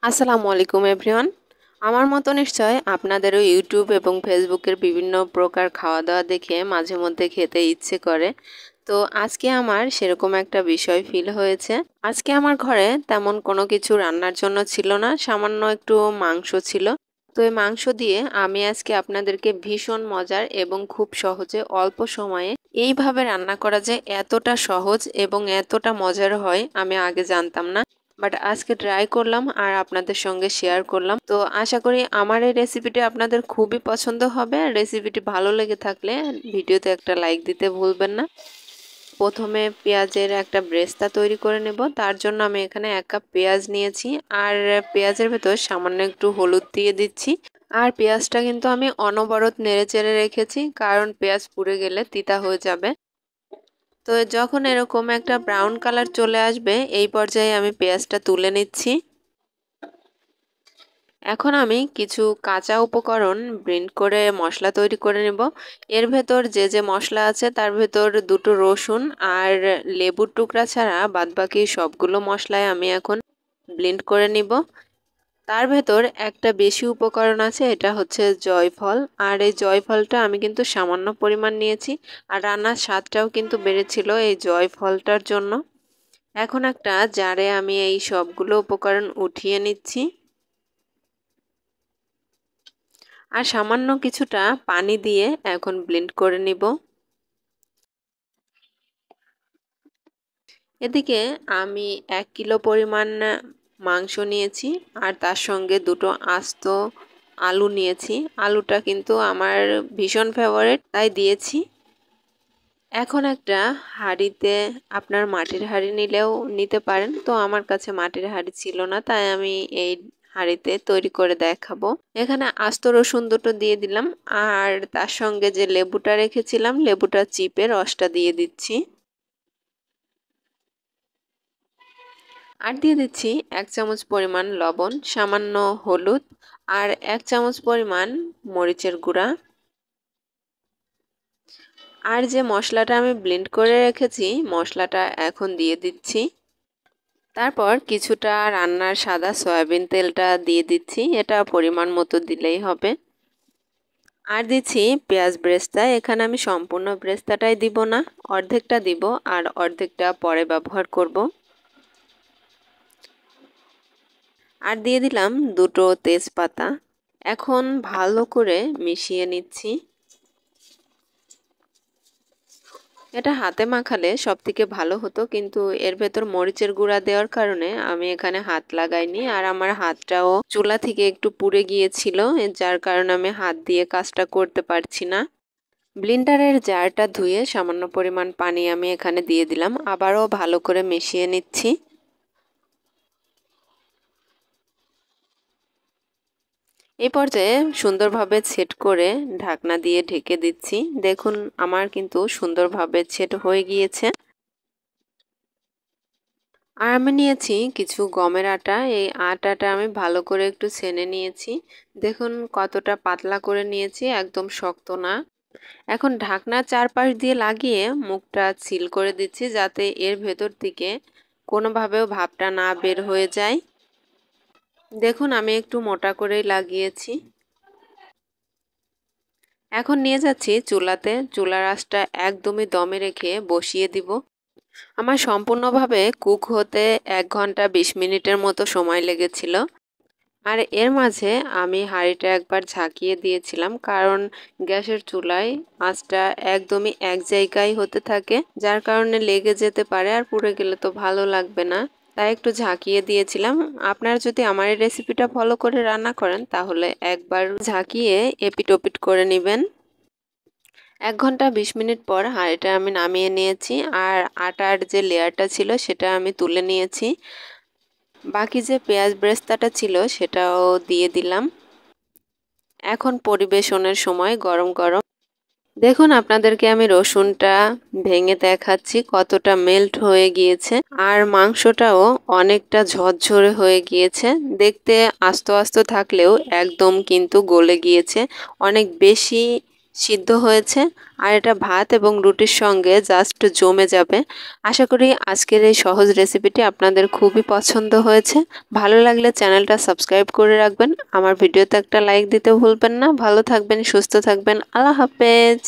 আসসালামু আলাইকুম এভরিওয়ান। আমার মতো নিশ্চয় আপনাদেরও ইউটিউব এবং ফেসবুকের বিভিন্ন প্রকার খাওয়া দাওয়া দেখে মাঝে মধ্যে খেতে ইচ্ছে করে। তো আজকে আমার সেরকম একটা বিষয় ফিল হয়েছে। আজকে আমার ঘরে তেমন কোনো কিছু রান্নার জন্য ছিল না, সামান্য একটু মাংস ছিল। তো এই মাংস দিয়ে আমি আজকে আপনাদেরকে ভীষণ মজার এবং খুব সহজে অল্প সময়ে এইভাবে রান্না করা যে এতটা সহজ এবং এতটা মজার হয় আমি আগে জানতাম না। বাট আজকে ট্রাই করলাম আর আপনাদের সঙ্গে শেয়ার করলাম। তো আশা করি আমার এই রেসিপিটি আপনাদের খুবই পছন্দ হবে। আর রেসিপিটি ভালো লেগে থাকলে ভিডিওতে একটা লাইক দিতে ভুলবেন না। প্রথমে পেঁয়াজের একটা ব্রেস্তা তৈরি করে নেব। তার জন্য আমি এখানে 1 কাপ পেঁয়াজ নিয়েছি আর পেঁয়াজের ভেতর সামান্য একটু হলুদ দিয়ে দিচ্ছি। আর পেঁয়াজটা কিন্তু আমি অনবরত নেড়েচেড়ে রেখেছি, কারণ পেঁয়াজ পুড়ে গেলে তিতা হয়ে যাবে। তো যখন এরকম একটা ব্রাউন কালার চলে আসবে এই পর্যায়ে আমি পেঁয়াজটা তুলে নিচ্ছি। এখন আমি কিছু কাঁচা উপকরণ ব্লেন্ড করে মশলা তৈরি করে নেব। এর ভেতর যে যে মশলা আছে তার ভেতর 2টো রসুন আর লেবুর টুকরা ছাড়া বাদবাকি সবগুলো মশলাই আমি এখন ব্লেন্ড করে নিব। তার ভেতর একটা বেশি উপকরণ আছে, এটা হচ্ছে জয়ফল। আর এই জয়ফলটা আমি কিন্তু সামান্য পরিমাণ নিয়েছি, আর রান্নার স্বাদটাও কিন্তু বেড়েছিল এই জয়ফলটার জন্য। এখন একটা জারে আমি এই সবগুলো উপকরণ উঠিয়ে নিচ্ছি আর সামান্য কিছুটা পানি দিয়ে এখন ব্লেন্ড করে নিব। এদিকে আমি 1 কিলো পরিমাণ মাংস নিয়েছি আর তার সঙ্গে 2টো আস্ত আলু নিয়েছি। আলুটা কিন্তু আমার ভীষণ ফেভারিট, তাই দিয়েছি। এখন একটা হাঁড়িতে, আপনার মাটির হাঁড়ি নিলেও নিতে পারেন, তো আমার কাছে মাটির হাঁড়ি ছিল না, তাই আমি এই হাঁড়িতে তৈরি করে দেখাবো। এখানে আস্ত রসুন 2টো দিয়ে দিলাম আর তার সঙ্গে যে লেবুটা রেখেছিলাম লেবুটা চিপে রসটা দিয়ে দিচ্ছি। আর দিয়ে দিচ্ছি 1 চামচ পরিমাণ লবণ, সামান্য হলুদ আর 1 চামচ পরিমাণ মরিচের গুঁড়া। আর যে মশলাটা আমি ব্লেন্ড করে রেখেছি মশলাটা এখন দিয়ে দিচ্ছি। তারপর কিছুটা রান্নার সাদা সয়াবিন তেলটা দিয়ে দিচ্ছি, এটা পরিমাণ মতো দিলেই হবে। আর দিচ্ছি পেঁয়াজ ব্রেস্তা। এখানে আমি সম্পূর্ণ ব্রেস্তাটাই দিব না, অর্ধেকটা দিব আর অর্ধেকটা পরে ব্যবহার করব। আর দিয়ে দিলাম 2টো তেজপাতা। এখন ভালো করে মিশিয়ে নিচ্ছি। এটা হাতে মাখালে সবথেকে ভালো হতো, কিন্তু এর ভেতর মরিচের গুঁড়া দেওয়ার কারণে আমি এখানে হাত লাগাইনি আর আমার হাতটাও চুলা থেকে একটু পুড়ে গিয়েছিল, যার কারণে আমি হাত দিয়ে কাজটা করতে পারছি না। ব্লেন্ডারের জারটা ধুয়ে সামান্য পরিমাণ পানি আমি এখানে দিয়ে দিলাম, আবারও ভালো করে মিশিয়ে নিচ্ছি। এই পর্যায়ে সুন্দরভাবে ছেট করে ঢাকনা দিয়ে ঢেকে দিচ্ছি। দেখুন আমার কিন্তু সুন্দরভাবে ছেট হয়ে গিয়েছে। আর আমি নিয়েছি কিছু গমের আটা। এই আটাটা আমি ভালো করে একটু ছেনে নিয়েছি। দেখুন কতটা পাতলা করে নিয়েছি, একদম শক্ত না। এখন ঢাকনা চারপাশ দিয়ে লাগিয়ে মুখটা সিল করে দিচ্ছি, যাতে এর ভেতর থেকে কোনোভাবেও ভাপটা না বের হয়ে যায়। দেখুন আমি একটু মোটা করেই লাগিয়েছি। এখন নিয়ে যাচ্ছি চুলাতে। চুলার আঁচটা একদমই দমে রেখে বসিয়ে দিব। আমার সম্পূর্ণভাবে কুক হতে 1 ঘন্টা 20 মিনিটের মতো সময় লেগেছিল। আর এর মাঝে আমি হাঁড়িটা একবার ঝাঁকিয়ে দিয়েছিলাম, কারণ গ্যাসের চুলায় আঁচটা একদমই এক জায়গায় হতে থাকে, যার কারণে লেগে যেতে পারে আর পুড়ে গেলে তো ভালো লাগবে না, তাই একটু ঝাঁকিয়ে দিয়েছিলাম। আপনারা যদি আমার এই রেসিপিটা ফলো করে রান্না করেন তাহলে একবার ঝাঁকিয়ে এপিট ওপিট করে নেবেন। 1 ঘন্টা 20 মিনিট পর হাঁড়িটা আমি নামিয়ে নিয়েছি আর আটার যে লেয়ারটা ছিল সেটা আমি তুলে নিয়েছি। বাকি যে পেঁয়াজ ব্রেস্তাটা ছিল সেটাও দিয়ে দিলাম। এখন পরিবেশনের সময় গরম গরম দেখুন আপনাদেরকে আমি রসুনটা ভেঙে দেখাচ্ছি কতটা মেল্ট হয়ে গিয়েছে, আর মাংসটাও অনেকটা ঝরঝরে হয়ে গিয়েছে। দেখতে আস্ত আস্ত থাকলেও একদম কিন্তু গলে গিয়েছে, অনেক বেশি সিদ্ধ হয়েছে আর এটা ভাত এবং রুটির সঙ্গে জাস্ট জমে যাবে। আশা করি আজকের এই সহজ রেসিপিটি আপনাদের খুবই পছন্দ হয়েছে। ভালো লাগলে চ্যানেলটা সাবস্ক্রাইব করে রাখবেন। আমার ভিডিওতে একটা লাইক দিতে ভুলবেন না। ভালো থাকবেন, সুস্থ থাকবেন। আল্লাহ হাফেজ।